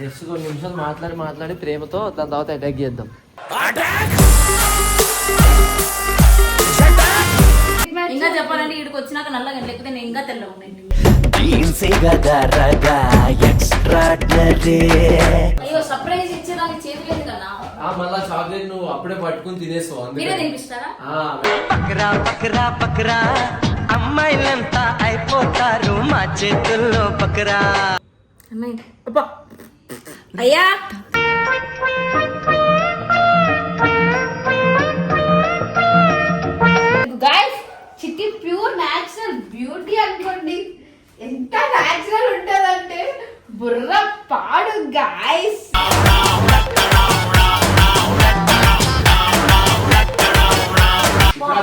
Just కొన్ని నిమిషాలు మాట్లాడి ప్రేమతో దాని తర్వాత అటాక్ చేద్దాం. ఇంకా చెప్పాలంటే ఇక్కడికి వచ్చినాక నల్లగా లేకపోతే నేను ఇంకా తెల్లగా ఉన్నాను. అయ్యో సర్ప్రైజ్ ఇచ్చేదానికి చేతి లేదు కదా. మళ్ళా చాక్లెట్ నువ్వు అప్పుడే పట్టుకుని తినేస్తావు. మీరే తినిపిస్తారా? పకరా అమ్మాయిలంతా అయిపోతారు మా చేతుల్లో పకరా. అమ్మాయి అయ్యా గైస్ చిట్టి ప్యూర్ న్యాచురల్ బ్యూటీ అనుకోండి. ఎంత న్యాచురల్ ఉంటదంటే బుర్ర పాడు గైస్.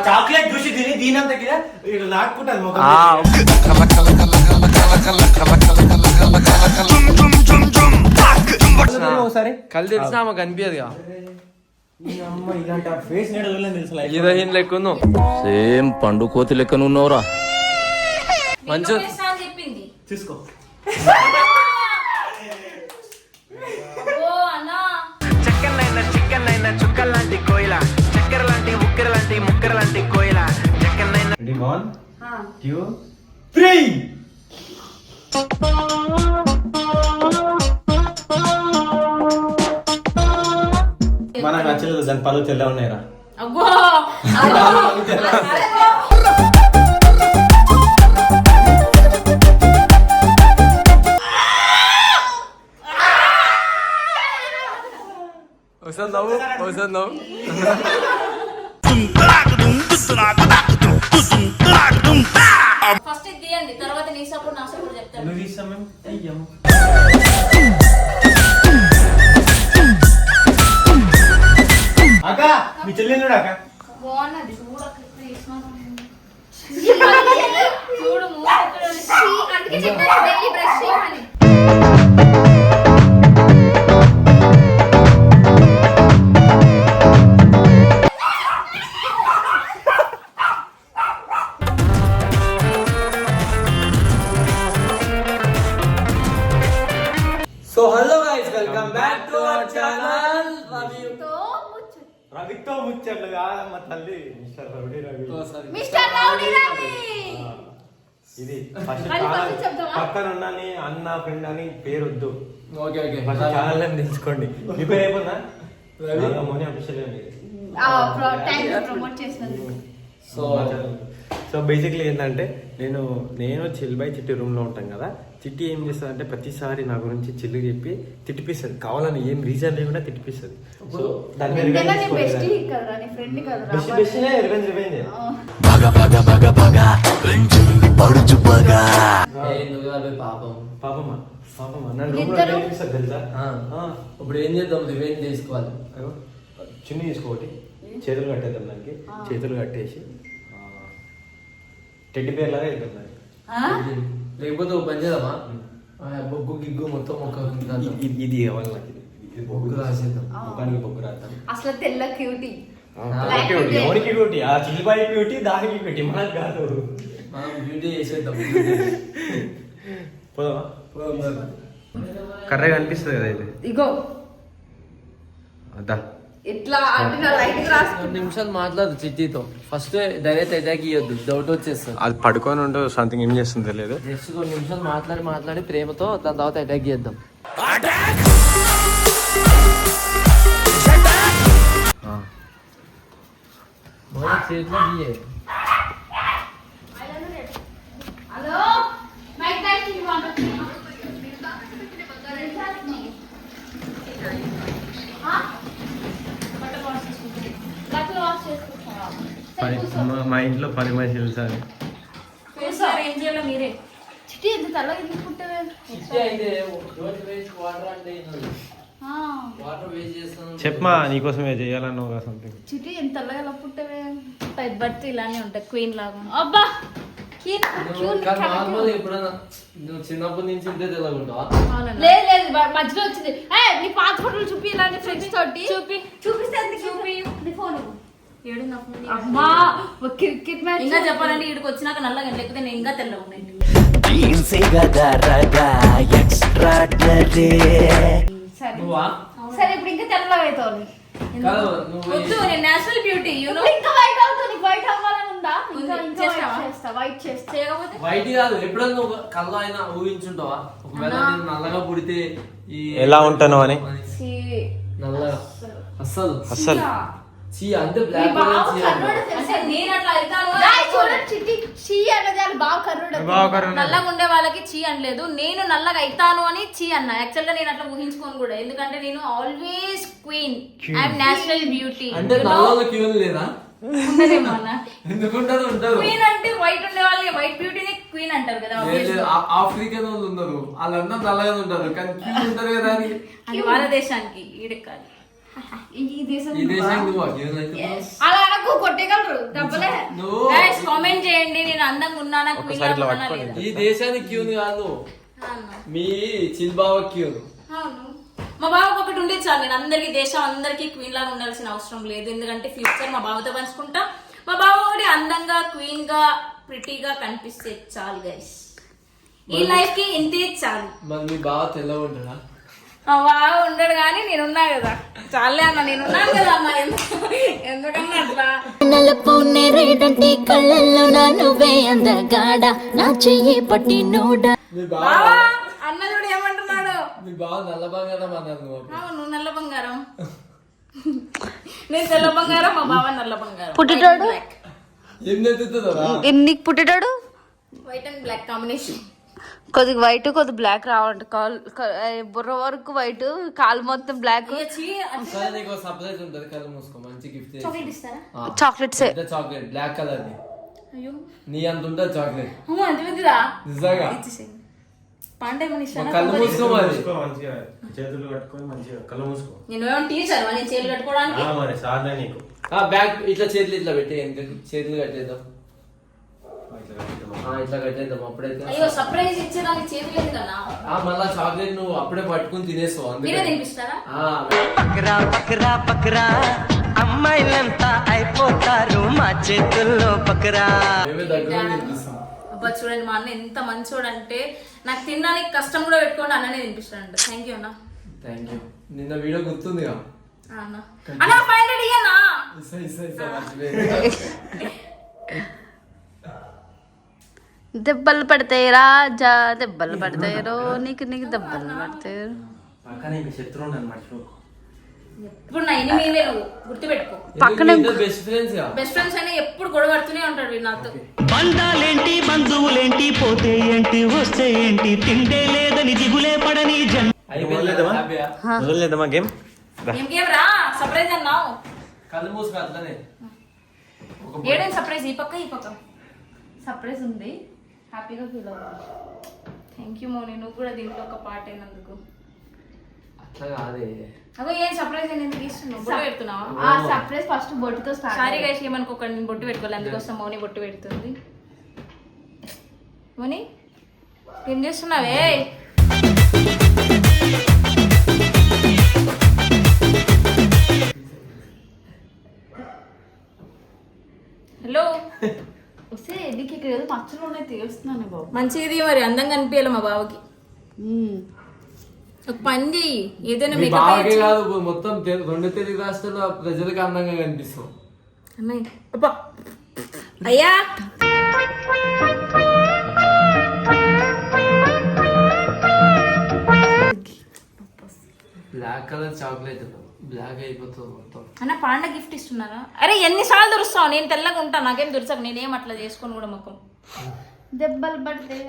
చాక్లెట్ చూసి తిని దీనంత నాటుకుంటాను. ఒకసారి కళ్ళు తెలిసినా ఆమె కనిపించదు. ఇలాంటి ఫేస్ హీరోయిన్ లెక్క సేమ్ పండు కోతి లెక్కను ఉన్నావురా. మంచిగా చెప్పింది చూసుకో. చికెన్ అయినా చుక్కల్ లాంటి కోయిల, చక్కెర లాంటి ఉక్కెర లాంటి ముక్కెర లాంటి కోయిల. చికెన్ అయినా 1 2 3 మనకు నచ్చలేదు. దాని పళ్ళు తెల్ల ఉన్నాయిరా. అబ్బో ఒకసారి నవ్వు. ఫస్ట్ ఇది తీయండి, తర్వాత నీ సపోర్ట్ నా సపోర్ట్ చెప్తాను. నువ్వు తీస్తాం మేము అయ్యాము. అక్క మీ చెల్లెలు చూడు అక్క. బాగున్నది చూడు అందుకే చెప్పాను డైలీ బ్రష్ చేయమని. So hello guys, welcome back to our channel రవితో ముచ్చట్లు కాదమ్మ తల్లి. Mister Ravi mister rowdy Ravi. ఇది ఫస్ట్ మళ్ళీ ఫస్ట్ చెప్తావా? పక్కన ఉన్నని అన్న ఫ్రెండ్ అని పేరు వద్దు. ఓకే ఫస్ట్ ఛానల్ అని తెలుసుకోండి. మీ పేరు అయిపోయిందా? రవి. మోని అఫీషియల్ ప్రమోట్ చేసినందుకు. సో బేసిక్లీ ఏంటంటే నేను చిల్బాయ్ చిట్టి రూమ్ లో ఉంటాం కదా. చిట్టి ఏం చేస్తుంది అంటే ప్రతిసారి నా గురించి చిల్లు చెప్పి తిట్టిపిస్తుంది. కావాలని ఏం రీజన్ లేకుండా తిట్టిపిస్తుంది. సో దాని మీద పాపమ్మా నన్ను రూమ్ లో తిట్టిపిస్తుంది తెలుసా. ఇప్పుడు ఏం చేద్దాం? రివెంజ్ తీసుకోవాలి. చున్నీ తీసుకోటి, చేతులు కట్టేద్దాం. దానికి చేతులు కట్టేసి టెడ్డి పేర్ లాగా వెళ్తుంది. లేకపోతే ఒక పని చేద్దామా? బొగ్గు గిగ్గు మొత్తం ఒక ఇది కావాలి నాకు. బొగ్గు రాసేద్దాం. ముఖానికి బొగ్గు రాద్దాం. అసలు తెల్ల క్యూటీ. ఎవరికి క్యూటీ? ఆ చిల్లిపాయి క్యూటీ, దానికి క్యూటీ, మనకు కాదు. మనం బ్యూటీ చేసేద్దాం. పోదామా? కర్రగా అనిపిస్తుంది కదా ఇది. ఇగో అదా ఇట్లా అంటే లైట్ రాసు. 2 నిమిషాలు మాట్లాడు చిట్టితో. ఫస్ట్ డైరెక్ట్ అటాక్ ఇవ్వద్దు, డౌట్ వచ్చేస్తుంది. అది పడుకొని ఉంటూ సంథింగ్ ఏం చేస్తుంది తెలియదు. జస్ట్ కొన్ని నిమిషాలు మాట్లాడి ప్రేమతో దాని తర్వాత అటాక్ చేద్దాం. చేతిలో బియ్యే. హలో మైక్ టెస్ట్ మా ఇంట్లో పని మనుషులు సార్. సార్ ఏం చేయాలో మీరే. చిట్టి ఎంత తెల్లగా ఎందుకు పుట్టవే? చెప్పమా, నీకోసమే చేయాలన్నావు కదా సంథింగ్. చిట్టి ఎంత తెల్లగా ఎలా పుట్టవే? బర్త్ ఇలానే ఉంటాయి, క్వీన్ లాగా. అబ్బా ఎప్పుడన్నా నువ్వు చిన్నప్పటి నుంచి ఇంతే తెల్లగుంటావా? లేదు లేదు మధ్యలో వచ్చింది. నీ పాత ఫోటోలు చూపి ఇలాంటి ఫ్రెండ్స్ తోటి చూపిస్తే నీ ఫోన్ అమ్మా క్రికెట్ మ్యాచ్. ఇంకా చెప్పాలంటే ఇక్కడికి వచ్చినాక నల్లగా లేకపోతే నేను ఇంకా తెల్లగా ఉన్నాను. క్వీన్సే గదా రగా ఎక్స్ట్రాడనరీ. సరే నువ్వా సరే ఇప్పుడు ఇంకా తెల్లగా అవుతావు. కాదు నువ్వు వద్దు నేను నేచురల్ బ్యూటీ యూనో ఇంకా వైట్ అవుతుంది. వైట్ అవ్వాలని ఉందా? ఇంకా ఉంది. ఇంకా చేస్తావా? white చేస్తా. వైట్ చేస్తా. చేయకపోతే వైట్ కాదు ఎప్పుడన్నా నువ్వు కళ్ళ అయినా ఊహించుంటావా ఒకవేళ నేను నల్లగా పుడితే ఈ ఎలా ఉంటానో అని? ఛీ. నల్లగా అస్సలు అస్సలు చీ అంటే మీ బ్లాక్ బావ కర్రోడు తెలుసా? అంటే నేను అట్లా అవుతాను Guys, చూడండి చిట్టి చీ అన్నది వాళ్ళు బాగా కర్రోడు. నల్లగా ఉండే వాళ్ళకి చీ అనలేదు, నేను నల్లగా అవుతాను అని చీ అన్నా. యాక్చువల్ గా నేను అట్లా ఊహించుకోను కూడా, ఎందుకంటే నేను always queen, I'm natural beauty. అంటే నల్లలో క్యూన్ లేదా ఉండదేమో అన్న. ఎందుకుంటారు ఉంటారు క్వీన్ అంటే వైట్ ఉండే వాళ్ళని వైట్ బ్యూటీని క్వీన్ అంటారు కదా. ఆఫ్రికన్ వాళ్ళు ఉన్నారు వాళ్ళందరూ నల్లగా ఉంటారు కానీ క్యూన్ ఉంటారు కదా అని అది వాళ్ళ దేశానికి ఈడకి కాదు. ఈ దేశం ఈ దేశానికి నువ్వు క్యూన్ అయితే అలా అనకు కొట్టేయగలరు డబ్బలే. నువ్వు కామెంట్ చేయండి నేను అందంగా ఉన్నానా, క్వీన్ లా ఉన్నానా లేదా. ఈ దేశానికి క్యూన్ కాదు అవును. మీ చిల్బావ క్యూన్. అవును. మా బావకు ఒకటి ఉండేది చాలు, నేను అందరికి దేశం అందరికి క్వీన్ లాగా ఉండాల్సిన అవసరం లేదు, ఎందుకంటే ఫ్యూచర్ మా బావతో పంచుకుంటా. మా బావ ఒకటి అందంగా క్వీన్ గా ప్రిటీగా కనిపిస్తే చాలు గైస్, ఈ లైఫ్ కి ఇంతే చాలు. మరి మీ బావ తెల్లగా ఉంటాడా? మా బావ ఉండడు కానీ నేనున్నా కదా, చాలే అన్న, నేనున్నాను కదా అన్న. ఎందుకన్నా అట్లా నలుపు నేరేడంటి కళ్ళల్లో నా నువ్వే అందగాడ నా చెయ్యి పట్టి నోడ. మీ బావ బావా అన్నదుడు ఏమంటున్నాడు? మీ బావ నల్ల బంగారం అన్నారు నువ్వు. అవును నల్ల బంగారం, నేను తెల్ల బంగారం, మా బావ నల్ల బంగారం. పుట్టేటోడు? ఏం నెత్తుతుందా? నీకు పుట్టేటాడు వైట్ అండ్ బ్లాక్ కాంబినేషన్. కొద్దిగా వైట్ కొద్ది బ్లాక్ రావండి. బుర్ర వరకు వైట్, కాలు మొత్తం బ్లాక్. సరే నీకు సర్ప్రైజ్ ఉంటది, కళ్ళు మూసుకో, మంచి గిఫ్ట్ చాక్లెట్ ఇస్తారా? చాక్లెట్స్ చాక్లెట్ బ్లాక్ కలర్ ది. అయ్యో నీ అంత ఉంటుంది చాక్లెట్ అమ్మ అంత పెద్దదా? నిజంగా. పండే మన ఇష్టం. కళ్ళు మూసుకో మరి. మంచిగా చేతులు కట్టుకొని మంచిగా కళ్ళు మూసుకో. నేను ఏమో టీచర్ నేను చేతులు కట్టుకోవడానికి. మరి సాధన నీకు బ్యాగ్ ఇట్లా చేతులు ఇట్లా పెట్టి చేతులు కట్టేద్దాం. ఇట్లా కట్టేద్దాం. అప్పుడైతే అయ్యో సర్ప్రైజ్ ఇచ్చేదానికి చేతులు ఎందుకన్నా? మళ్ళా చాక్లెట్ నువ్వు అప్పుడే పట్టుకుని తినేస్తావు. మీరే తినిపిస్తారా? పకరా పకరా పకరా అమ్మాయిలంతా అయిపోతారు మా చేతుల్లో పకరా. మేమే దగ్గర తినిపిస్తాం. అబ్బా చూడండి మా అన్న ఎంత మంచోడు అంటే, నాకు తినడానికి కష్టం కూడా పెట్టుకోండి అన్ననే తినిపిస్తాడంట. థ్యాంక్ యూ అన్న. Thank you. నిన్న వీడియో గుర్తుందిగా అన్న అన్న 500 ఇయ్యన్నా. దెబ్బలు పడతాయి రాజా, దెబ్బలు పడతాయి నీకు నీకు దెబ్బలు పడతాయి. పక్కన ఇంక శత్రువు ఉన్నాను మర్చిపోకు. ఇప్పుడు నా ఎనిమిదే నువ్వు గుర్తుపెట్టుకో. పక్కన బెస్ట్ ఫ్రెండ్స్ గా. బెస్ట్ ఫ్రెండ్స్ అయినా ఎప్పుడు గొడవ పడుతూనే ఉంటాడు వీడు నాతో. బంధాలేంటి బంధువులేంటి పోతే ఏంటి వస్తే ఏంటి తిండే లేదని దిగులే పడని వదిలేదమ్మా గేమ్. ఏం రా సర్ప్రైజ్ అన్నావు? కళ్ళు మూసుకో అట్లనే. ఏడేం సర్ప్రైజ్? ఈ పక్క ఈ పక్క సర్ప్రైజ్ ఉంది, హ్యాపీగా ఫీల్ అవుతుంది. థ్యాంక్ యూ మోని, నువ్వు కూడా దీంట్లో ఒక పార్ట్ అయినందుకు. అట్లా కాదే. అగో ఏం సర్ప్రైజ్ అని ఎందుకు ఇస్తున్నావు? బొట్టు పెడుతున్నావా? ఆ సర్ప్రైజ్ ఫస్ట్ బొట్టుతో స్టార్ట్. సారీ గైస్ ఏమనుకోకండి, నేను బొట్టు పెట్టుకోవాలి, అందుకోసం మౌని బొట్టు పెడుతుంది. మౌని ఏం చేస్తున్నావే? హలో వస్తే నీకు ఇక్కడ ఏదో మచ్చలు ఉన్నాయి తెలుస్తున్నాను బాబు. మంచిది మరి, అందంగా అనిపించాలి మా బావకి. ఒక పని చెయ్యి, ఏదైనా మీ మేకప్ బావకే కాదు మొత్తం రెండు తెలుగు రాష్ట్రాల ప్రజలకు అందంగా కనిపిస్తావు. అమ్మాయి అబ్బా అయ్యా బ్లాక్ కలర్ చాక్లెట్ బ్లాక్ అయిపోతుంది మొత్తం. అన్న పాండ గిఫ్ట్ ఇస్తున్నారా? అరే ఎన్నిసార్లు దురుస్తావు? నేను తెల్లగా ఉంటాను, నాకేం దురచకు, నేనేం అట్లా చేసుకొని కూడా మొక్కం. దెబ్బలు పడతాయి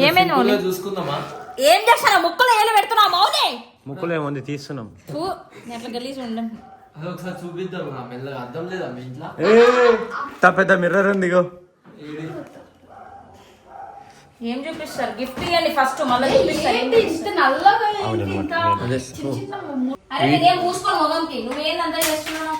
ఏమైంది మౌని? చూసుకుందామా? ఏం చేస్తాను? ముక్కలు ఏళ్ళు పెడుతున్నావు మౌని? ముక్కులో ఏముంది తీస్తున్నాం. నేను అట్లా గలీజ్ ఉండండి. అది ఒకసారి చూపిద్దాం రా మెల్లగా. అర్థం లేదా మీ ఇంట్లో? పెద్ద మిర్రర్ ఉంది ఇగో. ఏం చూపిస్తారు? గిఫ్ట్ ఇవ్వండి ఫస్ట్, మళ్ళీ చూపిస్తారు. ఏంటి ఇంత నల్లగా ఏంటి ఇంకా? అదే. చిన్న చిన్న అరే నేనేం మూసుకోను మొగంకి, నువ్వేందంతా చేస్తున్నావు?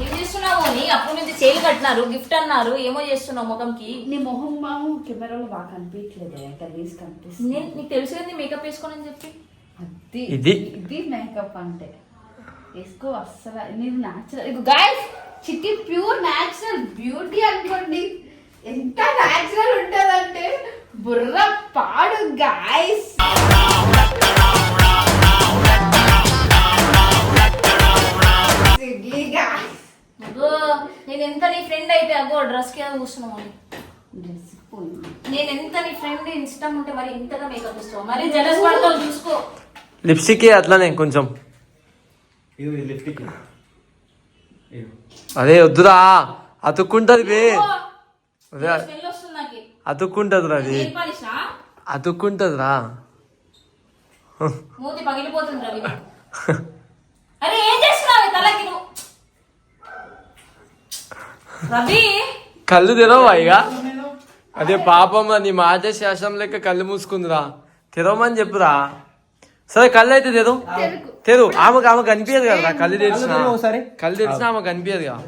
ఏం చేస్తున్నావు అని? అప్పుడు నుంచి చేలు కట్టినారు, గిఫ్ట్ అన్నారు, ఏమో చేస్తున్నావు మొగంకి? నీ మొహం మాము కెమెరాలో బాగా కనిపించలేదు, గలీజ్ కనిపిస్తుంది. నేను నీకు తెలిసింది మేకప్ వేసుకోనని చెప్పి. ఇది మేకప్ అంటే వేసుకో అస్సలు. నేను న్యాచురల్. గైస్ చిట్టి ప్యూర్ న్యాచురల్ బ్యూటీ అనుకోండి. ఎంత న్యాచురల్ ఉంటదంటే బుర్ర పాడు గాయస్. అగో నేను ఎంత నీ ఫ్రెండ్ అయితే అగో డ్రెస్ కి కూర్చున్నావు. నేను ఎంత నీ ఫ్రెండ్ ఇష్టం ఉంటే మరి ఇంతగా మేకప్ ఇస్తావు, మరి జలస్ పడతావు చూసుకో. లిప్స్టిక్ అట్లానే కొంచెం ఇది లిప్స్టిక్. అదే వద్దురా అతుక్కుంటది బే. అదే స్మెల్ వస్తుంది నాకు. అతుక్కుంటదిరా అది, ఏం పాలిషా? అతుక్కుంటదిరా. మూతి పగిలిపోతుంది రవి. అరే ఏం చేస్తున్నావు తలకి నువ్వు? రవి కళ్ళు తెరవా ఇక? అదే పాపం నీ మాట శాసనం లెక్క కళ్ళు మూసుకుందిరా. తెరవమని చెప్పురా. సరే కళ్ళు అయితే తెరు. ఆమెకు కనిపించదు కదా కళ్ళు తెరిచిన. కళ్ళు తెరిచిన ఆమె కనిపించదు కదా.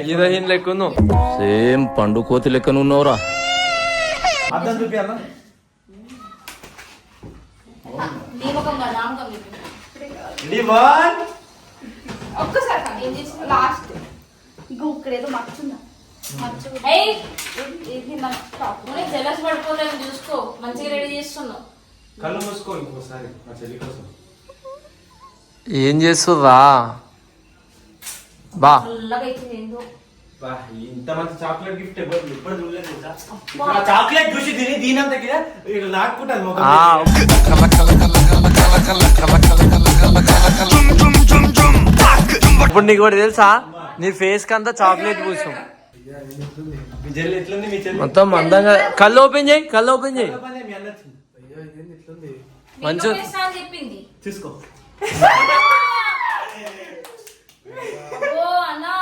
హీరోయిన్ లెక్క ఉన్నావు. సేమ్ పండు కోతి లెక్కనున్నావురా. అర్థం చూపి అన్న. నీ ముఖం కాదు, నా ముఖం చెప్పు. ఒక్కసారి ఏం చేసిన లాస్ట్ ఇంకో ఇక్కడేదో మర్చుందా. ఏయ్, ఇది మన జలస్ పడిపోలేదు చూసుకో. మంచిగా రెడీ చేస్తున్నావు. కళ్ళు మూసుకో ఇంకోసారి మా చెల్లి కోసం. ఏం చేస్తుర్రా బా? చల్లగా అవుతుంది ఏందో. ఇంత మంచి చాక్లెట్ గిఫ్ట్ ఎప్పుడు చూడలేదు తెలుసా? ఇప్పుడు ఆ చాక్లెట్ చూసి తిని దీనంత లాక్కుంటాను మొఖం. ఇప్పుడు నీకు కూడా తెలుసా, నీ ఫేస్ కి అంతా చాక్లెట్ పూసాం మీ చెల్లి ఎట్లుంది? మీ చెల్లి మొత్తం అందంగా. కళ్ళు ఓపెన్ చేయి, కళ్ళు ఓపెన్ చేయి. మీ అన్న వచ్చింది. మంచి అని చెప్పింది. చూసుకో. ఓ అన్నా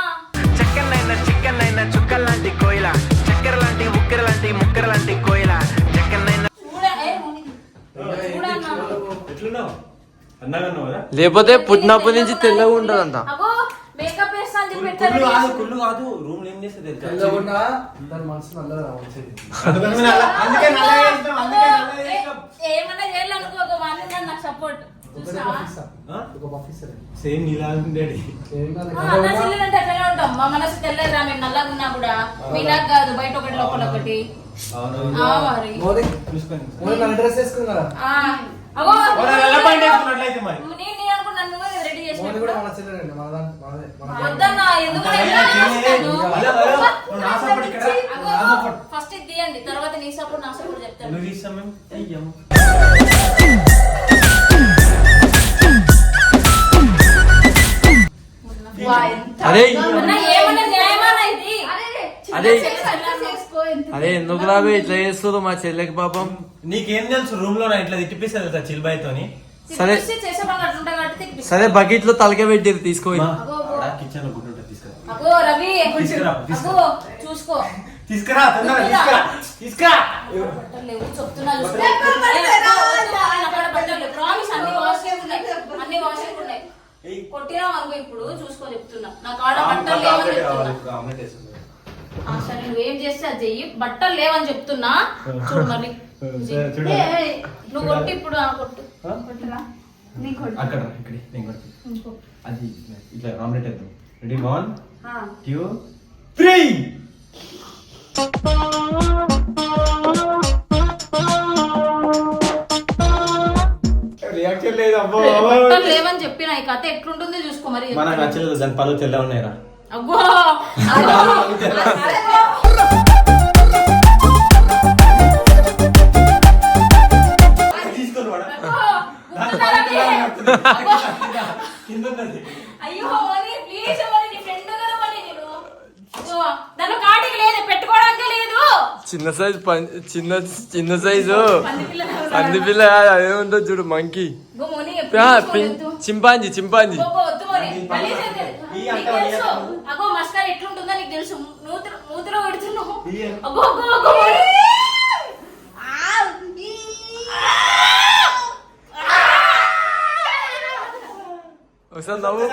చక్కనైనా చిక్కనైనా చుక్కల్లాంటి కోయిల, చక్కెర లాంటి ఉక్కెర లాంటి ముక్కెర లాంటి కోయిల, చక్కనైనా ఎట్లున్నావు? అన్నగా ఉన్నావు కదా? లేకపోతే పుట్టినప్పటి నుంచి తెల్లగా ఉంటదంట. అగో మేకప్ వేస్తా అని చెప్పి కుళ్ళు కాదు రూమ్ ఏం చేస్తే తెలుసా? ఏమన్నా చేయాలనుకో నాకు సపోర్ట్. సేమ్ నీలా ఉండేది. అన్న చెల్లెలంటే అట్లనే ఉంటాం. మా మనసు తెల్లరా, మేము నల్లగా ఉన్నా కూడా మీలాగా కాదు, బయట ఒకటి లోపల ఒకటి. మరి అగో నేను అనుకున్నాను నువ్వే రెడీ చేసి వద్దన్నా. ఎందుకు ఫస్ట్ ఇది తీయండి, తర్వాత నీ సపోర్ట్ నా సపోర్ట్ చెప్తాను. అదే ఏమన్నా న్యాయమానా ఇది? అదే అదే ఎందుకు రాబే ఇట్లా చేస్తుంది మా చెల్లెకి పాపం. నీకేం తెలుసు రూమ్ లో ఇట్లా తిట్టిపిస్తుంది కదా చిల్బాయ్ తోని. సరే చేసే పనులు అట్లుంటాయి కాబట్టి తిప్పిస్తా. సరే బకెట్ లో తలకే పెట్టి తీసుకో. కిచెన్ లో గుడ్డు ఉంటుంది తీసుకురా. అగో రవి అగో చూసుకో. తీసుకురా తొందరగా తీసుకురా. బట్టలు లేవు చెప్తున్నా చూసుకో. బట్టలు లేవు ప్రామిస్. అన్ని వాష్ ఉన్నాయి. కొట్టినా అనుకో ఇప్పుడు చూసుకో చెప్తున్నా. నాకు ఆడ బట్టలు లేవని చెప్తున్నా. సరే నువ్వేం చేస్తే అది చెయ్యి. బట్టలు లేవని చెప్తున్నా చూడు. మరి నువ్వు కొట్టి ఇప్పుడు కొట్టు. అక్కడ ఇక్కడ నేను కొడుతుంది. అది ఇట్లా ఆమ్లెట్ వేద్దాం. రెడీ 1 2 3. రియాక్షన్ లేదు. అబ్బో బట్టలు లేవని చెప్పిన ఈ కథ ఎట్లుంటుందో చూసుకో. మరి మనకు నచ్చలేదు. దాని పళ్ళు తెల్ల ఉన్నాయిరా. అగ్గో అయ్యో ప్లీజ్ నీ ఫ్రెండ్ కదా నేను. దాని కాటికి లేదు, పెట్టుకోవడానికి లేదు. చిన్న సైజు పంది పిల్ల అదేముంటుంది చూడు, మంకీ. చింపాంజీ అగో మస్కార్ ఎట్లుంటుందో నీకు తెలుసు. మూతిలో పెడుతున్నావు. ఒకసారి నవ్వు.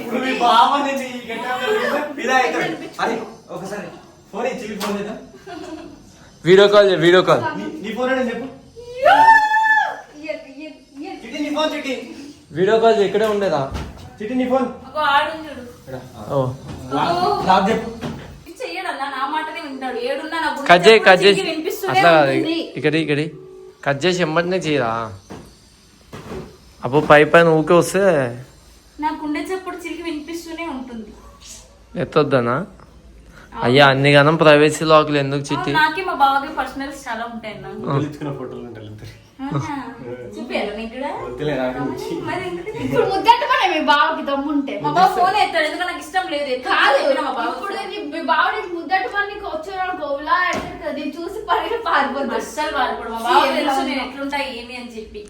ఇప్పుడు మీ బావ ఒకసారి ఫోన్ ఇచ్చి ఫోన్ చేద్దాం. Video call video call. నీ ఫోన్ అని చెప్పు. చిట్టి నీ ఫోన్ చిట్టి. వీడియో కాల్ ఇక్కడే ఉండేదా? చిట్టి నీ ఫోన్. ఆడుంది చూడు. ఓ నాకు చెప్పు. ఇది చెయ్యడన్నా నా మాటనే వింటాడు. ఏడున్నా నా గుండె కట్ చేయి కట్ చేసి చప్పుడు వినిపిస్తూనే అట్లా కాదు ఉంటుంది. ఇక్కడి కట్ చేసి ఎమ్మటినే చేయరా. అప్పుడు పైన ఊకే వస్తే నా గుండె చప్పుడు చిరికి వినిపిస్తూనే ఉంటుంది. ఎత్తొద్దనా? అయ్యా అన్ని గనం ప్రైవసీ లాక్లు ఎందుకు చిట్టి? నాకే మా బావకి పర్సనల్స్ చాలా ఉంటాయి అన్న. తెలుసుకున్న ఫోటోలు ఉంటాయి ఇద్దరు. చూపియాలా నీకు కూడా? వద్దులే నాకు నుంచి. మరి ఎందుకు ఇప్పుడు ముద్దట్టుకునే మీ బావకి దమ్ముంటే. మా బావ ఫోన్ ఎత్తాడు ఎందుకంటే నాకు ఇష్టం లేదు. కాదు మా బావ ఇప్పుడు మీ బావ నీకు ముద్దట్టుకొని నీకు వచ్చాడు గోవులా ఎట్టాడు కదా, నేను చూసి పరిగె పారిపోతాడు. అస్సలు బాధపడు. మా బావ తెలుసు నేను ఎట్లుంటా ఏమి అని చెప్పి.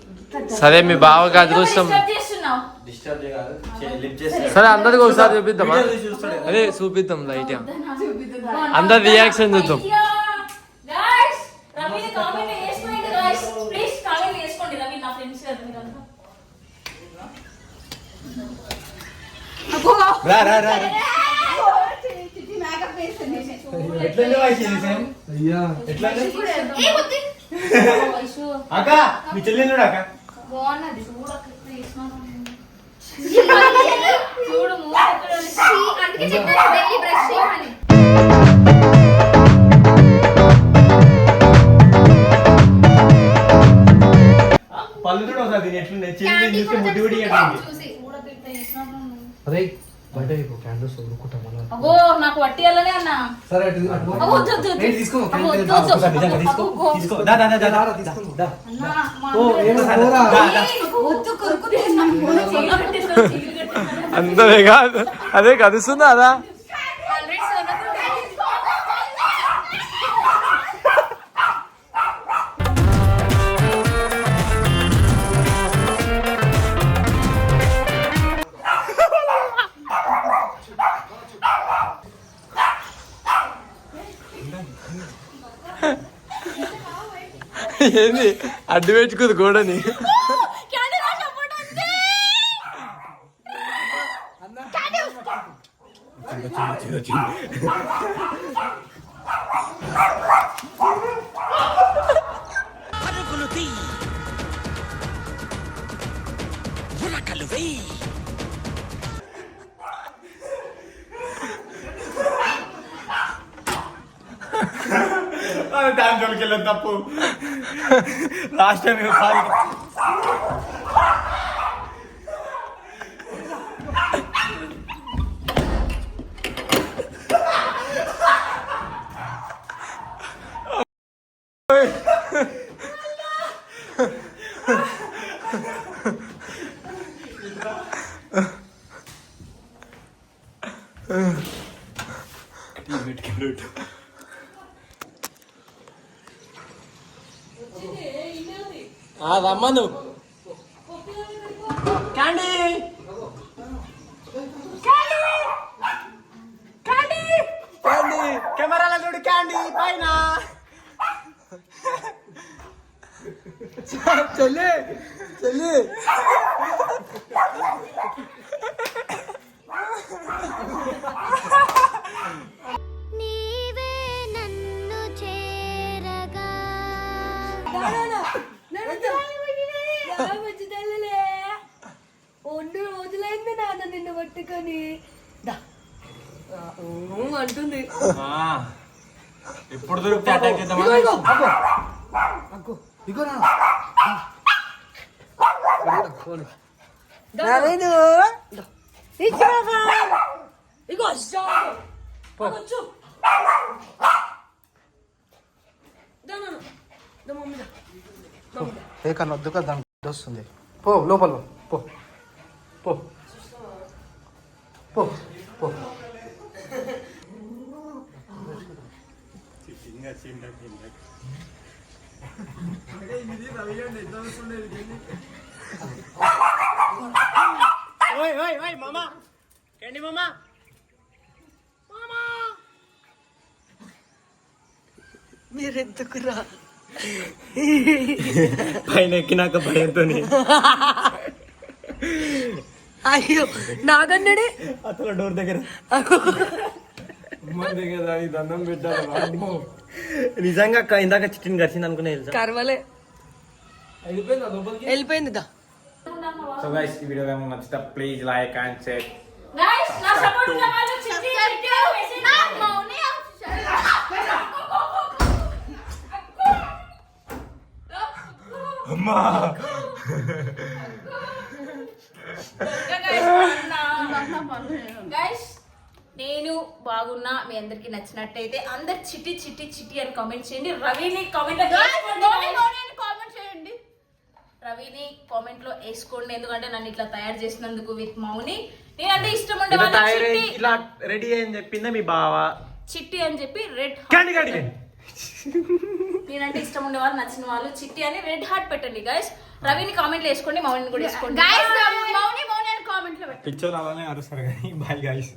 సరే మీ బావకి అదృష్టం. డిస్టర్బ్ చేస్తున్నావు. డిస్టర్బ్ చేయగాదు. లిఫ్ట్ చేస్తాడు. సరే అందరికి ఒకసారి చూపిద్దామా? వీడియో చూస్తాడు. అదే చూపిద్దాం లైట్ గా. అందరు రియాక్షన్ చూద్దాం. Guys, రవిని కామెంట్ చేసుకోండి guys. ప్లీజ్ కామెంట్ చేసుకోండి. రవి నా ఫ్రెండ్స్ కదా మీరంతా. రా రా రా. చిట్టి మేకప్ వేసింది. ఎట్లా వాయిస్ చేసేసాం? అయ్యా ఎట్లా? ఏ బుద్ధి అక్క మీ చెల్లి చూడు అక్క. బాగున్నది చూడక వేసినాను. చూడు మూడు ఎక్కడ ఉంది. అందుకే చెప్పాను డైలీ బ్రష్ చేయమని. పళ్ళు చూడు ఒకసారి దీని ఎట్లుంది. చెల్లి చూస్తే ముడ్డి ముడి ఎట్లుంది. చూసి అరే బయట క్యాండిల్స్ వదులుకుంటాం. అగో నాకు వట్టియాలనే అన్నా. సరే అగో వద్దు వద్దు వద్దు. తీసుకో అగో వద్దు వద్దు. నిజంగా తీసుకో. తీసుకో. దా దా దా దా దా. అన్నా మా ఓ ఏమో దా దా. వద్దు కొరుకు తీసిన ఫోన్ చేయి కట్టేసాను. చీగిరి కట్టేసాను. అంతే కాదు అదే కలుస్తుందా అదా? ఆల్రెడీ సోనకు ఏంది అడ్డు పెట్టుకుంది గోడని. దాని జోలికి వెళ్ళదు తప్పు. లాస్ట్ టైం రమ్మను. క్యాండీ కెమెరాలో చూడు. క్యాండీ పైన చెల్లి చెల్లి నీవే నన్ను చేరగా ఒండు రోజులైంది నాన్న నిన్ను పట్టుకొని అంటుంది. ఎప్పుడు దొరికితే అటాక్ చేద్దామా? కన్నా వద్దు కదా దానికి వస్తుంది. పో లోపల పో పో పో పో. మామా క్యాండీ మామా మీరెందుకురా పైన ఎక్కినాక భయంతో అయ్యో నాగన్నడే అతను డోర్ దగ్గర దండం పెట్టాలి. నిజంగా అక్క ఇందాక చిట్టిని గడిచింది అనుకునే తెలుసా. కర్వలే వెళ్ళిపోయిందా లోపలికి? వెళ్ళిపోయింది దా. సో గైస్ ఈ వీడియో కనుక నచ్చితే please like and share. Guys, నా support ఉన్న వాళ్ళు చిట్టి చిట్టి message నా మౌని అమ్మా గైస్ నేను బాగున్నా, మీ అందరికి నచ్చినట్టయితే అందరు చిట్టి చిట్టి చిట్టి అని కామెంట్ చేయండి. రవిని కామెంట్ కామెంట్ చేయండి. రవిని కామెంట్ లో వేసుకోండి, ఎందుకంటే నన్ను ఇట్లా తయారు చేసినందుకు విత్ మౌని. నేనంటే ఇష్టం ఉండే వాళ్ళు చిట్టి ఇలా రెడీ అని చెప్పిందా మీ బావ. చిట్టి అని చెప్పి రెడ్ కండి నేనంటే ఇష్టం ఉండే వాళ్ళు, నచ్చిన వాళ్ళు చిట్టి అని రెడ్ హార్ట్ పెట్టండి గైస్. రవిని కామెంట్ లో వేసుకోండి, మౌని కూడా వేసుకోండి. గైస్ మౌని మౌని అని కామెంట్ లో పెట్టండి. పిక్చర్ అలానే అరుస్తారు కానీ బాయ్ గైస్.